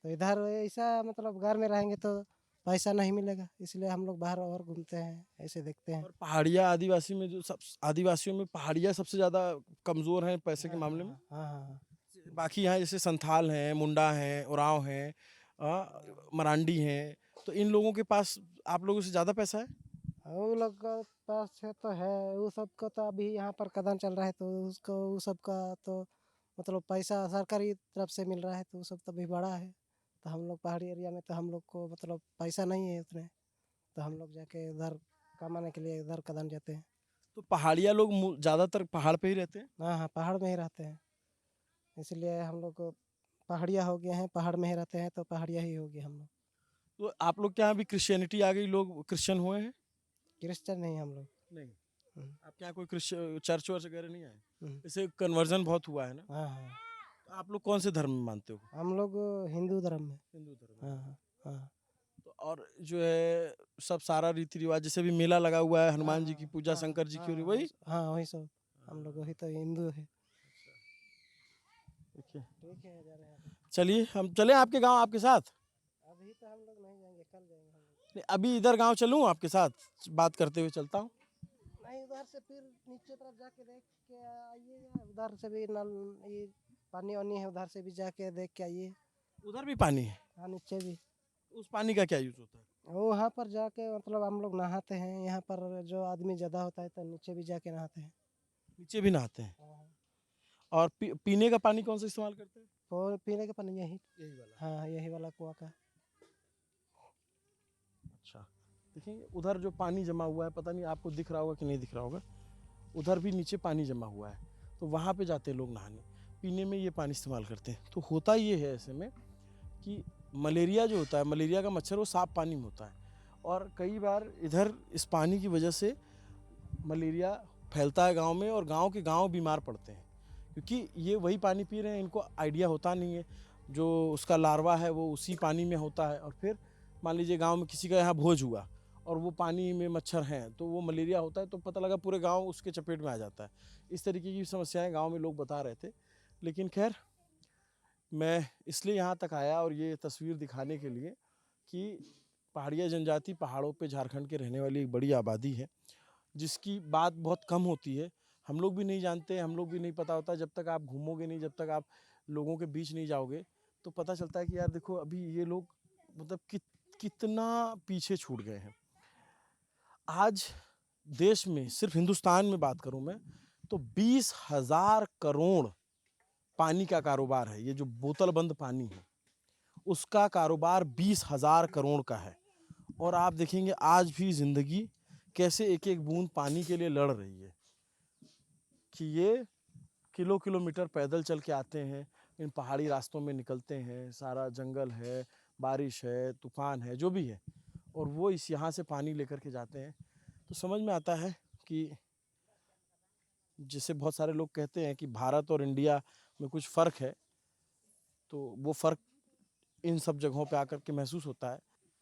Speaker 3: तो इधर ऐसा मतलब घर में रहेंगे तो पैसा नहीं मिलेगा, इसलिए हम लोग बाहर और घूमते हैं, ऐसे देखते हैं।
Speaker 1: और पहाड़िया आदिवासी में जो सब आदिवासियों में पहाड़िया सबसे ज़्यादा कमज़ोर हैं पैसे के
Speaker 3: हाँ,
Speaker 1: मामले में।
Speaker 3: हाँ, हाँ, हाँ, हाँ,
Speaker 1: बाकी यहाँ जैसे संथाल हैं, मुंडा हैं, उरांव हैं, मरांडी हैं, तो इन लोगों के पास आप लोगों से ज़्यादा पैसा है?
Speaker 3: हाँ, वो लोग का पास है तो है, वो सबको तो अभी यहाँ पर कदम चल रहा है, तो उसको वो सबका तो मतलब पैसा सरकारी तरफ से मिल रहा है, तो वो सब तो अभी बड़ा है। तो हम लोग पहाड़ी एरिया में तो हम लोग को मतलब पैसा नहीं है उतने, तो हम लोग जाके उधर कमाने के लिए उधर कदम जाते हैं।
Speaker 1: तो पहाड़िया लोग ज़्यादातर पहाड़ पे ही रहते हैं।
Speaker 3: हाँ, हाँ, पहाड़ में ही रहते हैं, इसलिए हम लोग को पहाड़िया हो गए हैं, पहाड़ में ही रहते हैं, तो पहाड़िया ही हो गए हम लोग।
Speaker 1: तो आप लोग के यहाँ भी क्रिश्चियनिटी आ गई, लोग क्रिश्चियन हुए हैं?
Speaker 3: क्रिश्चियन नहीं हम लोग।
Speaker 1: नहीं,
Speaker 3: हम्म,
Speaker 1: आपके यहाँ कोई क्रिश्चियन चर्च वर्च वगैरह नहीं आए?
Speaker 3: हम्म,
Speaker 1: जैसे कन्वर्जन बहुत हुआ है ना,
Speaker 3: हाँ, हाँ,
Speaker 1: तो आप लोग कौन से धर्म में मानते हो?
Speaker 3: हम लोग हिंदू धर्म में।
Speaker 1: हिंदू धर्म
Speaker 3: हाँ,
Speaker 1: में।
Speaker 3: हाँ, हाँ,
Speaker 1: तो और जो है सब सारा रीति रिवाज जैसे भी मेला लगा हुआ है,
Speaker 3: हाँ,
Speaker 1: हनुमान जी की
Speaker 3: हाँ,
Speaker 1: पूजा,
Speaker 3: हाँ,
Speaker 1: शंकर जी की, हो रही
Speaker 3: हाँ,
Speaker 1: वही?
Speaker 3: हाँ, वही सब। हम लोग वही तो हिंदू है।
Speaker 1: देखिए,
Speaker 3: ठीक है, जा रहे हैं अभी।
Speaker 1: चलिए हम चलें आपके गांव आपके साथ।
Speaker 3: अभी तो हम लोग नहीं जाएंगे, कल जाएंगे हम लोग।
Speaker 1: नहीं, अभी इधर गांव चलूं आपके साथ बात करते हुए चलता हूँ।
Speaker 3: नहीं, उधर से फिर नीचे तरफ जाके देख के आइए, उधर से भी नल ये पानी वानी है, उधर से भी जाके देख के आइए।
Speaker 1: उधर भी पानी है?
Speaker 3: हाँ, नीचे भी।
Speaker 1: उस पानी का क्या यूज होता है?
Speaker 3: वहाँ पर जाके मतलब हम लोग नहाते हैं, यहाँ पर जो आदमी ज़्यादा होता है तो नीचे भी जाके नहाते हैं।
Speaker 1: नीचे भी नहाते हैं?
Speaker 3: हाँ,
Speaker 1: और पीने का पानी कौन सा इस्तेमाल करते हैं?
Speaker 3: और पीने का पानी यही।
Speaker 1: यही वाला।
Speaker 3: हाँ, यही वाला कुआं का।
Speaker 1: अच्छा, देखिए उधर जो पानी जमा हुआ है, पता नहीं आपको दिख रहा होगा कि नहीं दिख रहा होगा, उधर भी नीचे पानी जमा हुआ है, तो वहाँ पे जाते हैं लोग नहाने, पीने में ये पानी इस्तेमाल करते हैं। तो होता ये है ऐसे में कि मलेरिया जो होता है, मलेरिया का मच्छर वो साफ पानी में होता है और कई बार इधर इस पानी की वजह से मलेरिया फैलता है गांव में और गांव के गांव बीमार पड़ते हैं, क्योंकि ये वही पानी पी रहे हैं, इनको आइडिया होता नहीं है, जो उसका लार्वा है वो उसी पानी में होता है। और फिर मान लीजिए गांव में किसी का यहाँ भोज हुआ और वो पानी में मच्छर हैं तो वो मलेरिया होता है, तो पता लगा पूरे गांव उसके चपेट में आ जाता है। इस तरीके की समस्याएं गांव में लोग बता रहे थे। लेकिन खैर, मैं इसलिए यहाँ तक आया और ये तस्वीर दिखाने के लिए कि पहाड़िया जनजाति पहाड़ों पे झारखंड के रहने वाली एक बड़ी आबादी है, जिसकी बात बहुत कम होती है। हम लोग भी नहीं जानते, हम लोग भी नहीं पता होता, जब तक आप घूमोगे नहीं, जब तक आप लोगों के बीच नहीं जाओगे तो पता चलता है कि यार देखो अभी ये लोग मतलब कितना पीछे छूट गए हैं। आज देश में, सिर्फ हिंदुस्तान में बात करूं मैं, तो 20,000 करोड़ पानी का कारोबार है। ये जो बोतल बंद पानी है उसका कारोबार 20,000 करोड़ का है। और आप देखेंगे आज भी जिंदगी कैसे एक एक बूंद पानी के लिए लड़ रही है, कि ये किलोमीटर पैदल चल के आते हैं, इन पहाड़ी रास्तों में निकलते हैं, सारा जंगल है, बारिश है, तूफान है, जो भी है, और वो इस यहाँ से पानी लेकर के जाते हैं। तो समझ में आता है कि जिसे बहुत सारे लोग कहते हैं कि भारत और इंडिया में कुछ फ़र्क है, तो वो फ़र्क इन सब जगहों पे आकर के महसूस होता है।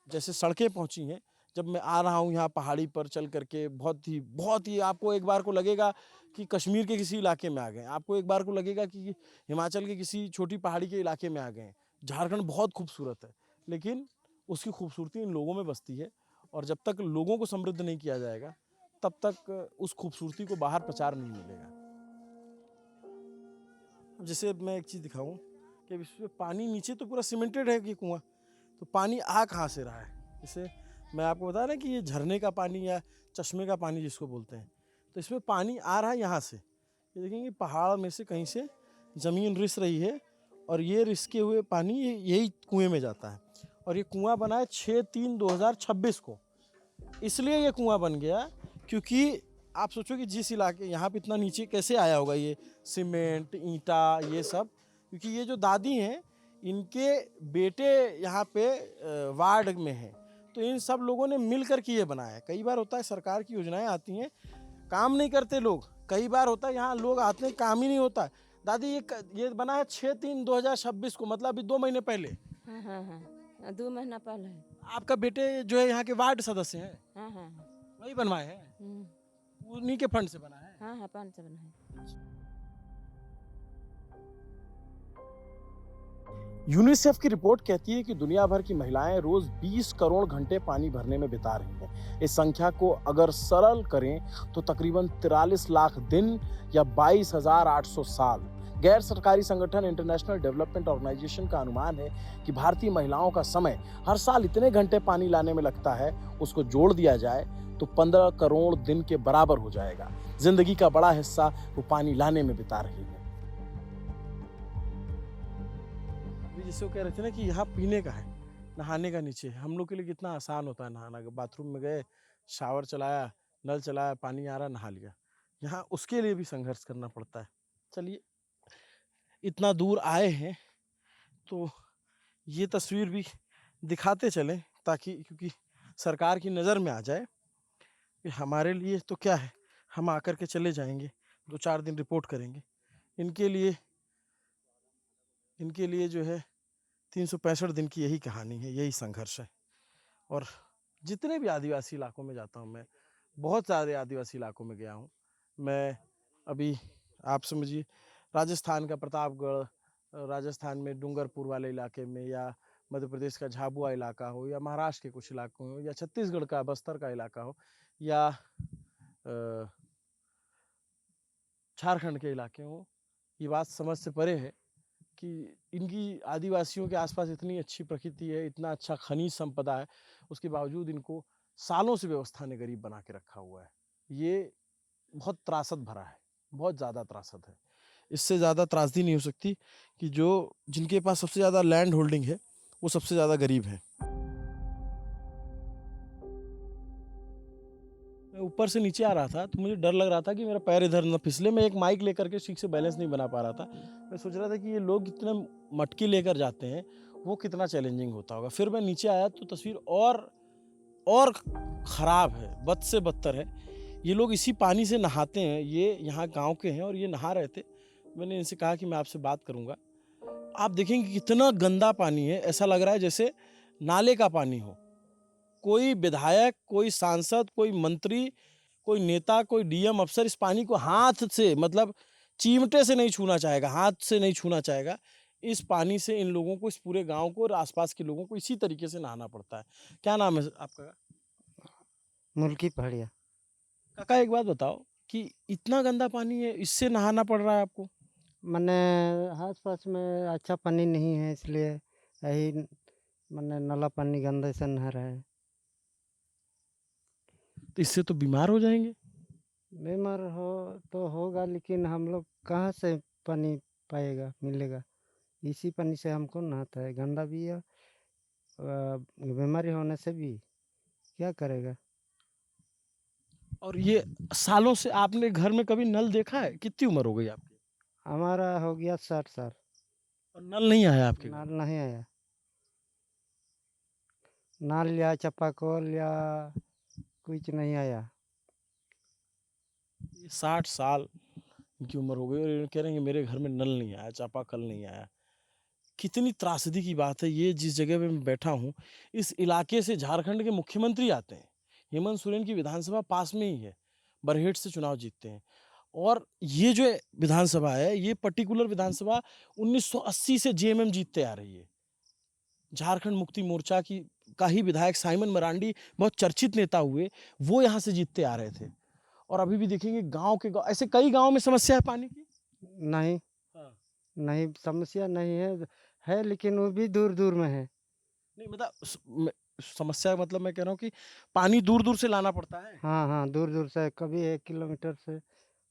Speaker 1: जैसे सड़कें पहुंची हैं, जब मैं आ रहा हूं यहाँ पहाड़ी पर चल करके, बहुत ही आपको एक बार को लगेगा कि कश्मीर के किसी इलाके में आ गए, आपको एक बार को लगेगा कि हिमाचल के किसी छोटी पहाड़ी के इलाके में आ गए हैं। झारखंड बहुत खूबसूरत है, लेकिन उसकी खूबसूरती इन लोगों में बसती है, और जब तक लोगों को समृद्ध नहीं किया जाएगा तब तक उस खूबसूरती को बाहर प्रचार नहीं मिलेगा। अब जैसे मैं एक चीज़ दिखाऊं कि इसमें पानी नीचे तो पूरा सीमेंटेड है कि कुआं, तो पानी आ कहाँ से रहा है? जैसे मैं आपको बता ना कि ये झरने का पानी या चश्मे का पानी जिसको बोलते हैं, तो इसमें पानी आ रहा है यहाँ से। ये देखेंगे पहाड़ में से कहीं से ज़मीन रिस रही है और ये रिसके हुए पानी यही कुएं में जाता है। और ये कुआं बना है 6/3/2026 को। इसलिए ये कुआं बन गया क्योंकि आप सोचो कि जिस इलाके यहाँ पे इतना नीचे कैसे आया होगा ये सीमेंट ईंटा ये सब, क्योंकि ये जो दादी हैं इनके बेटे यहाँ पे वार्ड में हैं, तो इन सब लोगों ने मिल कर के ये बनाया है। कई बार होता है सरकार की योजनाएं आती हैं, काम नहीं करते लोग, कई बार होता है यहाँ लोग आते हैं काम ही नहीं होता। दादी ये बना है 6/3/2026 को, मतलब अभी 2 महीने पहले।
Speaker 4: हाँ हाँ हाँ 2 महीना पहले।
Speaker 1: आपका बेटे जो है यहाँ के वार्ड सदस्य हैं,
Speaker 4: हाँ हाँ
Speaker 1: वही बनवाए हैं, उन्हीं के फंड से बना है।
Speaker 4: हाँ हाँ 5 से बना है।
Speaker 1: यूनिसेफ की रिपोर्ट कहती है कि दुनिया भर की महिलाएं रोज 20 करोड़ घंटे पानी भरने में बिता रही हैं। इस संख्या को अगर सरल करें तो तकरीबन 43 लाख दिन या 22,800 साल। गैर सरकारी संगठन इंटरनेशनल डेवलपमेंट ऑर्गेनाइजेशन का अनुमान है कि भारतीय महिलाओं का समय हर साल इतने घंटे पानी लाने में लगता है, उसको जोड़ दिया जाए तो 15 करोड़ दिन के बराबर हो जाएगा। जिंदगी का बड़ा हिस्सा वो पानी लाने में बिता रही है। जिसे वो कह रहे थे ना कि यहाँ पीने का है, नहाने का नीचे। हम लोग के लिए कितना आसान होता है नहाना, बाथरूम में गए, शावर चलाया, नल चलाया, पानी आ रहा, नहा लिया। यहाँ उसके लिए भी संघर्ष करना पड़ता है। चलिए, इतना दूर आए हैं तो ये तस्वीर भी दिखाते चलें, ताकि क्योंकि सरकार की नज़र में आ जाए कि हमारे लिए तो क्या है, हम आकर के चले जाएंगे, 2-4 दिन रिपोर्ट करेंगे। इनके लिए जो है 365 दिन की यही कहानी है, यही संघर्ष है। और जितने भी आदिवासी इलाकों में जाता हूँ, मैं बहुत सारे आदिवासी इलाकों में गया हूँ। मैं अभी आप समझिए राजस्थान का प्रतापगढ़, राजस्थान में डूंगरपुर वाले इलाके में, या मध्य प्रदेश का झाबुआ इलाका हो, या महाराष्ट्र के कुछ इलाकों हो, या छत्तीसगढ़ का बस्तर का इलाका हो, या झारखंड के इलाके हो, ये बात समझ से परे है कि इनकी आदिवासियों के आसपास इतनी अच्छी प्रकृति है, इतना अच्छा खनिज संपदा है, उसके बावजूद इनको सालों से व्यवस्था ने गरीब बना के रखा हुआ है। ये बहुत त्रासद भरा है, बहुत ज़्यादा त्रासद है। इससे ज़्यादा त्रासदी नहीं हो सकती कि जिनके पास सबसे ज़्यादा लैंड होल्डिंग है वो सबसे ज़्यादा गरीब है। मैं ऊपर से नीचे आ रहा था तो मुझे डर लग रहा था कि मेरा पैर इधर न फिसले। मैं एक माइक लेकर के ठीक से बैलेंस नहीं बना पा रहा था। मैं सोच रहा था कि ये लोग इतने मटकी लेकर जाते हैं, वो कितना चैलेंजिंग होता होगा। फिर मैं नीचे आया तो तस्वीर और ख़राब है, बद से बदतर है। ये लोग इसी पानी से नहाते हैं, ये यहाँ गाँव के हैं और ये नहा रहे थे। मैंने इनसे कहा कि मैं आपसे बात करूँगा। आप देखेंगे कितना गंदा पानी है, ऐसा लग रहा है जैसे नाले का पानी हो। कोई विधायक, कोई सांसद, कोई मंत्री, कोई नेता, कोई डीएम अफसर इस पानी को हाथ से, मतलब चिमटे से नहीं छूना चाहेगा, हाथ से नहीं छूना चाहेगा। इस पानी से इन लोगों को, इस पूरे गांव को और आसपास के लोगों को इसी तरीके से नहाना पड़ता है। क्या नाम है आपका?
Speaker 3: मुल्की पहाड़िया।
Speaker 1: काका एक बात बताओ कि इतना गंदा पानी है, इससे नहाना पड़ रहा है आपको?
Speaker 3: मैंने आस पास में अच्छा पानी नहीं है, इसलिए यही मैंने नाला पानी गंदा से नहा रहा है।
Speaker 1: तो इससे तो बीमार हो जाएंगे।
Speaker 3: बीमार हो तो होगा, लेकिन हम लोग कहाँ से पानी पाएगा, मिलेगा? इसी पानी से हमको नहाता है, गंदा भी है, बीमारी होने से भी क्या करेगा।
Speaker 1: और ये सालों से आपने घर में कभी नल देखा है? कितनी उम्र हो गई आपकी?
Speaker 3: हमारा हो गया 60 साल।
Speaker 1: और नल नहीं आया आपके घर?
Speaker 3: नल नहीं आया, नल या चापाकल या कुछ नहीं आया।
Speaker 1: 60 साल इनकी उम्र हो गई और ये कह रहे हैं कि मेरे घर में नल नहीं आया, चापाकल नहीं आया। कितनी त्रासदी की बात है। ये जिस जगह पे मैं बैठा हूँ, इस इलाके से झारखंड के मुख्यमंत्री आते हैं। हेमंत सोरेन की विधानसभा पास में ही है, बरहेट से चुनाव जीतते हैं। और ये जो विधानसभा है, ये पर्टिकुलर विधानसभा 1980 से जेएमएम जीतते आ रही है। झारखंड मुक्ति मोर्चा का ही विधायक साइमन मरांडी, बहुत चर्चित नेता हुए, वो यहाँ से जीतते आ रहे थे। और अभी भी देखेंगे गांव ऐसे कई गांव में समस्या है पानी की।
Speaker 3: नहीं, नहीं समस्या नहीं है, लेकिन वो भी दूर दूर में है।
Speaker 1: नहीं मतलब समस्या मतलब मैं कह रहा हूँ कि पानी दूर-दूर से लाना पड़ता है?
Speaker 3: हाँ, हाँ, दूर-दूर से कभी 1 किलोमीटर से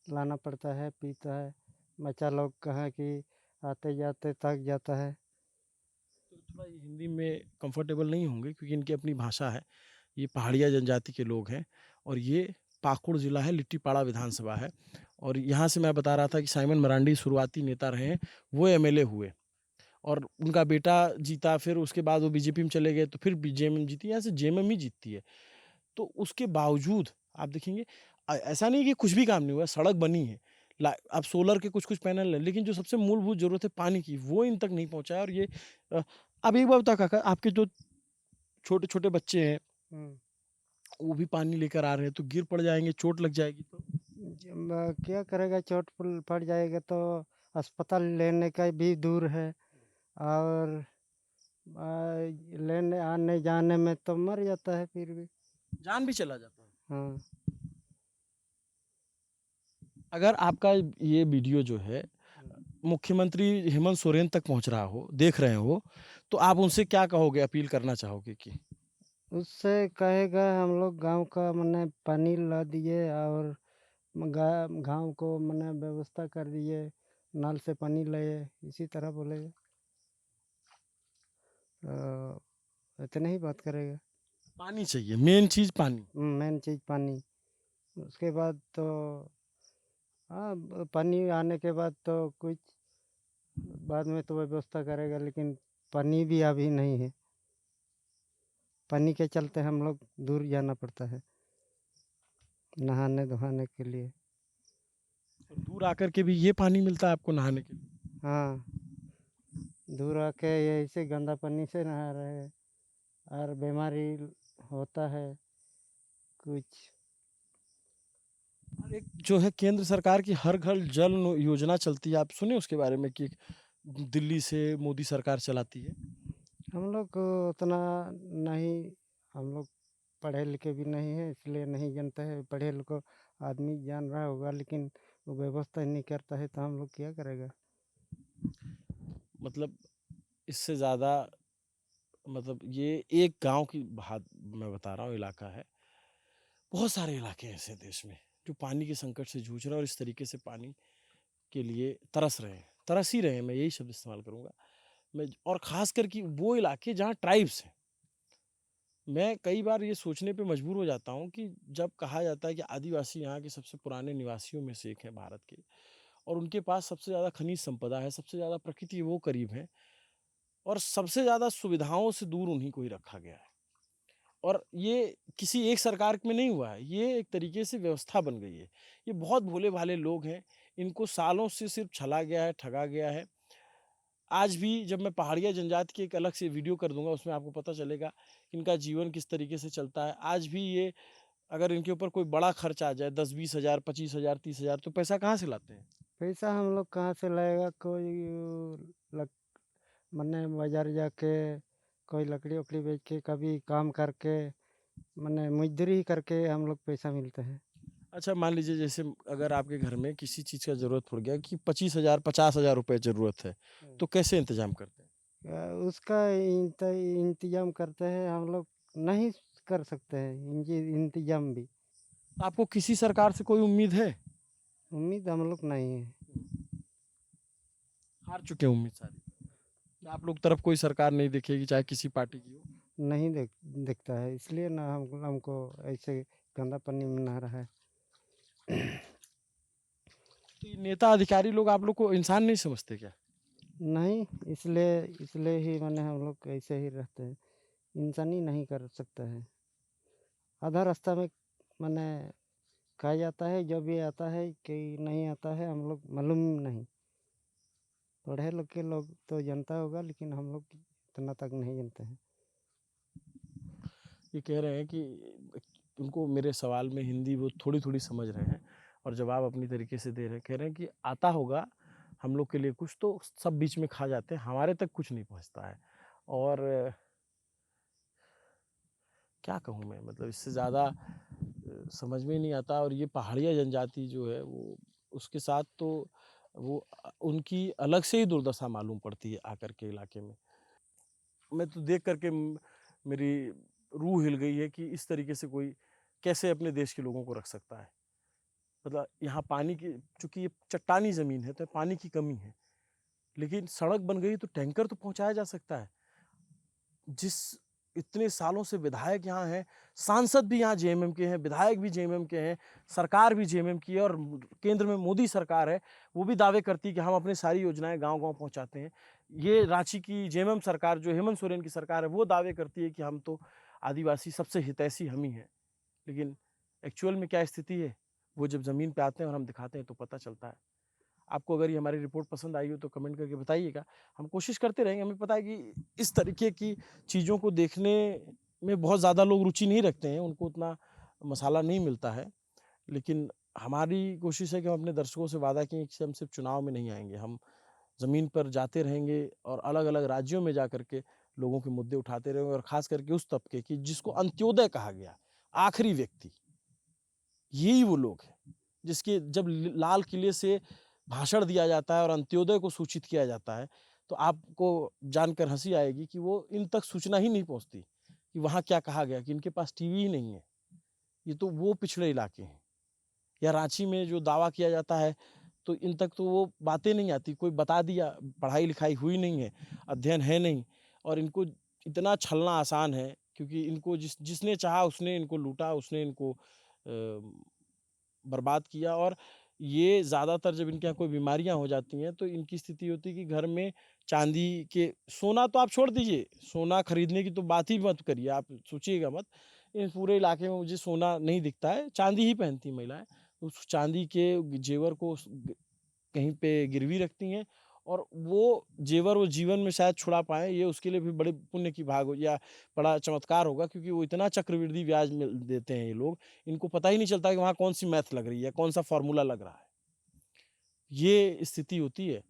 Speaker 3: लाना पड़ता है, पीता है। बच्चा लोग कहाँ कि आते-जाते थक जाता है।
Speaker 1: तो थोड़ा ये हिंदी में कंफर्टेबल नहीं होंगे क्योंकि इनकी अपनी भाषा है। ये पहाड़िया जनजाति के लोग हैं और ये पाकुड़ ज़िला है, लिट्टीपाड़ा विधानसभा है और यहाँ से मैं बता रहा था कि साइमन मरांडी शुरुआती नेता रहे हैं, वो एमएलए हुए और उनका बेटा जीता, फिर उसके बाद वो बीजेपी में चले गए, तो फिर जेएमएम जीती, यहाँ से जेएमएम ही जीतती है। तो उसके बावजूद आप देखेंगे ऐसा नहीं कि कुछ भी काम नहीं हुआ, सड़क बनी है। अब सोलर के कुछ-कुछ पैनल हैं, लेकिन जो सबसे मूलभूत ज़रूरत है पानी की, वो इन तक नहीं पहुँचा है और ये अब एक बात बताओ काका, आपके जो छोटे-छोटे बच्चे हैं,
Speaker 3: हुँ।
Speaker 1: वो भी पानी लेकर आ रहे हैं, तो गिर पड़ जाएँगे, चोट लग जाएगी तो?
Speaker 3: क्या करेगा चोट पुल पड़ जाएगा तो अस्पताल लेने का भी दूर है और लेने आने-जाने में तो मर जाता है फिर भी।
Speaker 1: जान भी चला जाता है।
Speaker 3: हाँ।
Speaker 1: अगर आपका ये वीडियो जो है मुख्यमंत्री हेमंत सोरेन तक पहुँच रहा हो, देख रहे हो, तो आप उनसे क्या कहोगे, अपील करना चाहोगे कि?
Speaker 3: उससे कहेगा हम लोग गाँव का मने पानी ला दिए और गाँव को मने व्यवस्था कर दिए, नल से पानी लाए, इसी तरह बोलेगा। इतने ही बात करेगा।
Speaker 1: पानी चाहिए, मेन चीज़ पानी।
Speaker 3: मेन चीज़ पानी। उसके बाद तो हाँ, पानी आने के बाद तो कुछ बाद में तो व्यवस्था करेगा लेकिन पानी भी अभी नहीं है। पानी के चलते हम लोग दूर जाना पड़ता है, नहाने-धोहाने के लिए।
Speaker 1: और दूर आकर के भी ये पानी मिलता है आपको नहाने के लिए?
Speaker 3: हाँ, दूर आके यही से गंदा पानी से नहा रहे हैं और बीमारी होता है कुछ।
Speaker 1: और एक जो है केंद्र सरकार की हर घर जल योजना चलती है, आप सुने उसके बारे में कि दिल्ली से मोदी सरकार चलाती है?
Speaker 3: हम लोग को उतना नहीं, हम लोग पढ़े लिखे भी नहीं हैं इसलिए नहीं जानते हैं। पढ़े लिखे आदमी जान रहा होगा लेकिन वो व्यवस्था नहीं करता है तो हम लोग क्या करेगा?
Speaker 1: मतलब इससे ज़्यादा मतलब ये एक गाँव की बात मैं बता रहा हूँ, इलाका है। बहुत सारे इलाके हैं ऐसे देश में, जो पानी के संकट से जूझ रहे हैं और इस तरीके से पानी के लिए तरस रहे हैं। तरस ही रहे हैं, मैं यही शब्द इस्तेमाल करूँगा। मैं और ख़ासकर कि वो इलाके जहाँ ट्राइब्स हैं। मैं कई बार ये सोचने पे मजबूर हो जाता हूँ कि जब कहा जाता है कि आदिवासी यहाँ के सबसे पुराने निवासियों में से एक हैं भारत के और उनके पास सबसे ज़्यादा खनिज संपदा है, सबसे ज़्यादा प्रकृति वो करीब है और सबसे ज़्यादा सुविधाओं से दूर उन्हीं को ही रखा गया है। और ये किसी एक सरकार में नहीं हुआ है, ये एक तरीके से व्यवस्था बन गई है। ये बहुत भोले-भाले लोग हैं, इनको सालों से सिर्फ़ छला गया है, ठगा गया है। आज भी जब मैं पहाड़िया जनजाति की एक अलग से वीडियो कर दूँगा, उसमें आपको पता चलेगा कि इनका जीवन किस तरीके से चलता है। आज भी ये अगर इनके ऊपर कोई बड़ा खर्च आ जाए 10-20 हज़ार, 25 हज़ार, 30 हज़ार तो पैसा कहाँ से लाते हैं?
Speaker 3: पैसा हम लोग कहाँ से लाएगा? कोई लक मने बाज़ार जाके कोई लकड़ी-वकड़ी बेच के कभी काम करके मने मज़दूरी करके हम लोग पैसा मिलता है।
Speaker 1: अच्छा मान लीजिए जैसे अगर आपके घर में किसी चीज़ का ज़रूरत पड़ गया कि 25 हज़ार, 50 हज़ार रुपए ज़रूरत है, तो कैसे इंतज़ाम करते हैं?
Speaker 3: उसका इंतज़ाम करते हैं हम लोग नहीं कर सकते हैं इंतज़ाम भी।
Speaker 1: तो आपको किसी सरकार से कोई उम्मीद है?
Speaker 3: उम्मीद हम लोग नहीं है।
Speaker 1: हार चुके हैं उम्मीद सारी। कि आप लोग तरफ कोई सरकार नहीं दिखेगी चाहे किसी पार्टी की हो?
Speaker 3: नहीं दिखता है इसलिए ना हमको ऐसे गंदा पानी में नहा रहा है।
Speaker 1: तो ये नेता अधिकारी लोग आप लोग को इंसान नहीं समझते क्या?
Speaker 3: नहीं, इसलिए ही माने हम लोग ऐसे ही रहते हैं। इंसानी नहीं कर सकता है। आधा रास्ता में माने कहा जाता है जो भी आता है कि नहीं आता है हम लोग मालूम नहीं। पढ़े लिखे लोग तो जानता होगा लेकिन हम लोग इतना तक नहीं जानते हैं।
Speaker 1: ये कह रहे हैं कि उनको मेरे सवाल में हिंदी वो थोड़ी-थोड़ी समझ रहे हैं और जवाब अपनी तरीके से दे रहे हैं। कह रहे हैं कि आता होगा हम लोग के लिए कुछ तो सब बीच में खा जाते हैं, हमारे तक कुछ नहीं पहुँचता है। और क्या कहूँ मैं मतलब इससे ज़्यादा समझ में ही नहीं आता और ये पहाड़िया जनजाति जो है वो उसके साथ तो वो उनकी अलग से ही दुर्दशा मालूम पड़ती है आकर के इलाके में। मैं तो देख करके मेरी रूह हिल गई है कि इस तरीके से कोई कैसे अपने देश के लोगों को रख सकता है। मतलब यहाँ पानी की, चूंकि ये चट्टानी ज़मीन है तो पानी की कमी है, लेकिन सड़क बन गई तो टैंकर तो पहुंचाया जा सकता है। जिस इतने सालों से विधायक यहाँ हैं, सांसद भी यहाँ जेएमएम के हैं, विधायक भी जेएमएम के हैं, सरकार भी जेएमएम की है और केंद्र में मोदी सरकार है, वो भी दावे करती है कि हम अपनी सारी योजनाएं गांव-गांव पहुंचाते हैं। ये रांची की जेएमएम सरकार, जो हेमंत सोरेन की सरकार है, वो दावे करती है कि हम तो आदिवासी सबसे हितैषी हम ही हैं। लेकिन एक्चुअल में क्या स्थिति है, वो जब ज़मीन पे आते हैं और हम दिखाते हैं तो पता चलता है। आपको अगर ये हमारी रिपोर्ट पसंद आई हो तो कमेंट करके बताइएगा। हम कोशिश करते रहेंगे। हमें पता है कि इस तरीके की चीज़ों को देखने में बहुत ज़्यादा लोग रुचि नहीं रखते हैं, उनको उतना मसाला नहीं मिलता है। लेकिन हमारी कोशिश है कि हम अपने दर्शकों से वादा किए कि हम सिर्फ चुनाव में नहीं आएंगे, हम ज़मीन पर जाते रहेंगे और अलग-अलग राज्यों में जा कर के लोगों के मुद्दे उठाते रहेंगे और ख़ास करके उस तबके की जिसको अंत्योदय कहा गया, आखिरी व्यक्ति, यही वो लोग हैं जिसके जब लाल किले से भाषण दिया जाता है और अंत्योदय को सूचित किया जाता है, तो आपको जानकर हंसी आएगी कि वो इन तक सूचना ही नहीं पहुंचती कि वहाँ क्या कहा गया, कि इनके पास टीवी ही नहीं है। ये तो वो पिछड़े इलाके हैं। या रांची में जो दावा किया जाता है तो इन तक तो वो बातें नहीं आती, कोई बता दिया, पढ़ाई लिखाई हुई नहीं है, अध्ययन है नहीं, और इनको इतना छलना आसान है क्योंकि इनको जिसने चाहा उसने इनको लूटा, उसने इनको बर्बाद किया। और ये ज़्यादातर जब इनके यहाँ कोई बीमारियाँ हो जाती हैं तो इनकी स्थिति होती है कि घर में चांदी के, सोना तो आप छोड़ दीजिए, सोना खरीदने की तो बात ही मत करिए, आप सोचिएगा मत। इस पूरे इलाके में मुझे सोना नहीं दिखता है, चांदी ही पहनती हैं महिलाएं। उस चांदी के जेवर को कहीं पे गिरवी रखती हैं और वो जेवर वो जीवन में शायद छुड़ा पाएँ, ये उसके लिए भी बड़े पुण्य की भाग हो या बड़ा चमत्कार होगा, क्योंकि वो इतना चक्रवृद्धि ब्याज मिल देते हैं ये लोग, इनको पता ही नहीं चलता कि वहाँ कौन-सी मैथ लग रही है, कौन-सा फ़ॉर्मूला लग रहा है। ये स्थिति होती है।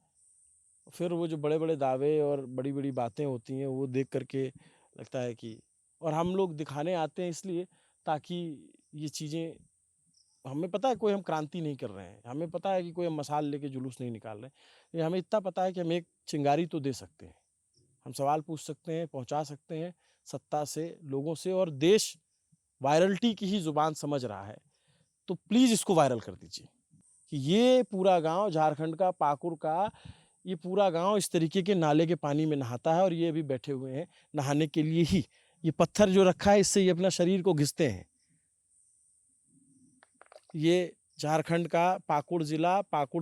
Speaker 1: फिर वो जो बड़े-बड़े दावे और बड़ी-बड़ी बातें होती हैं, वो देख कर के लगता है कि, और हम लोग दिखाने आते हैं इसलिए ताकि ये चीज़ें, हमें पता है कोई हम क्रांति नहीं कर रहे हैं, हमें पता है कि कोई हम मशाल लेके जुलूस नहीं निकाल रहे हैं, ये हमें इतना पता है कि हम एक चिंगारी तो दे सकते हैं, हम सवाल पूछ सकते हैं, पहुंचा सकते हैं सत्ता से, लोगों से, और देश वायरलिटी की ही जुबान समझ रहा है, तो प्लीज़ इसको वायरल कर दीजिए कि ये पूरा गांव, झारखंड का पाकुड़ का ये पूरा गांव इस तरीके के नाले के पानी में नहाता है और ये अभी बैठे हुए हैं नहाने के लिए ही। ये पत्थर जो रखा है इससे ये अपना शरीर को घिसते हैं। ये झारखंड का पाकुड़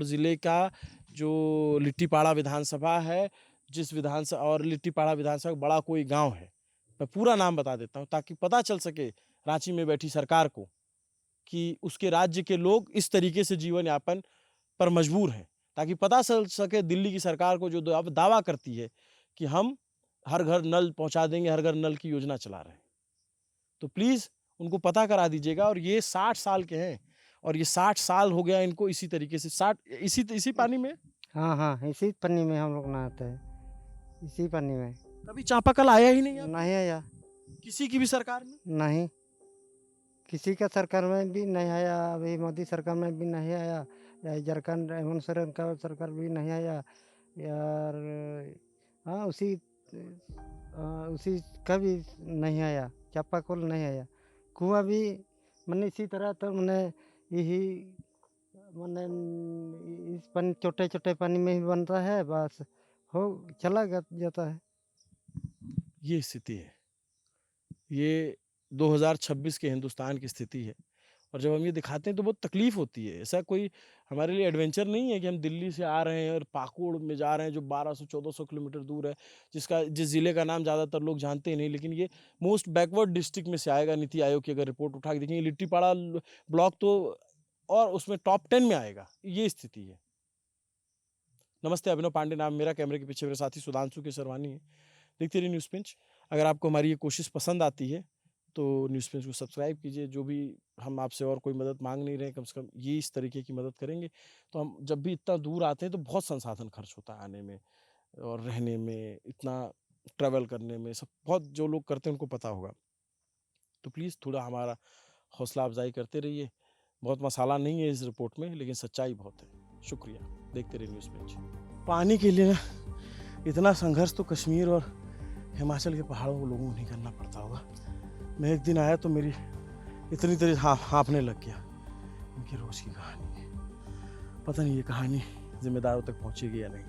Speaker 1: ज़िले का जो लिट्टीपाड़ा विधानसभा है, जिस विधानसभा, और लिट्टीपाड़ा विधानसभा बड़ा कोई गांव है, मैं पूरा नाम बता देता हूं ताकि पता चल सके रांची में बैठी सरकार को कि उसके राज्य के लोग इस तरीके से जीवन यापन पर मजबूर हैं, ताकि पता चल सके दिल्ली की सरकार को जो दावा करती है कि हम हर घर नल पहुंचा देंगे, हर घर नल की योजना चला रहे हैं, तो प्लीज़ उनको पता करा दीजिएगा। और ये 60 साल के हैं और ये 60 साल हो गया इनको इसी तरीके से, 60 इसी पानी में।
Speaker 3: हाँ हाँ, इसी पानी में हम लोग नहाते हैं, इसी पानी में।
Speaker 1: कभी चापाकल आया ही नहीं,
Speaker 3: नहीं आया,
Speaker 1: किसी की भी सरकार में
Speaker 3: नहीं, किसी का सरकार में भी नहीं आया, अभी मोदी सरकार में भी नहीं आया, या झारखंड हेमंत सोरेन का सरकार भी नहीं आया यार। हाँ, उसी का भी नहीं आया, चापाकल नहीं आया, कुआं भी मैंने इसी तरह तो मैंने यही मैंने इस पानी छोटे-छोटे पानी में ही बनता है, बस हो चला जाता है।
Speaker 1: ये स्थिति है, ये 2026 के हिंदुस्तान की स्थिति है। और जब हम ये दिखाते हैं तो बहुत तकलीफ होती है। ऐसा कोई हमारे लिए एडवेंचर नहीं है कि हम दिल्ली से आ रहे हैं और पाकुड़ में जा रहे हैं जो 1200-1400 किलोमीटर दूर है, जिस ज़िले का नाम ज़्यादातर लोग जानते ही नहीं, लेकिन ये मोस्ट बैकवर्ड डिस्ट्रिक्ट में से आएगा। नीति आयोग की अगर रिपोर्ट उठा के देखेंगे, लिट्टीपाड़ा ब्लॉक तो और उसमें टॉप 10 में आएगा। ये स्थिति है। नमस्ते, अभिनव पांडे नाम मेरा, कैमरे के पीछे मेरे साथी सुधांशु के सरवानी है। देखते रहिए न्यूज़ पिंच। अगर आपको हमारी ये कोशिश पसंद आती है तो न्यूज़ पिंच को सब्सक्राइब कीजिए। जो भी हम आपसे और कोई मदद मांग नहीं रहे, कम से कम ये इस तरीके की मदद करेंगे तो हम जब भी इतना दूर आते हैं तो बहुत संसाधन खर्च होता है आने में और रहने में, इतना ट्रैवल करने में, सब बहुत जो लोग करते हैं उनको पता होगा। तो प्लीज़ थोड़ा हमारा हौसला अफजाई करते रहिए। बहुत मसाला नहीं है इस रिपोर्ट में, लेकिन सच्चाई बहुत है। शुक्रिया, देखते रहिए न्यूज़ पिंच। पानी के लिए इतना संघर्ष तो कश्मीर और हिमाचल के पहाड़ों को लोगों को नहीं करना पड़ता होगा। मैं एक दिन आया तो मेरी इतनी देर हाँफने लग गया। इनकी रोज़ की कहानी है, पता नहीं ये कहानी जिम्मेदारों तक पहुँचेगी या नहीं।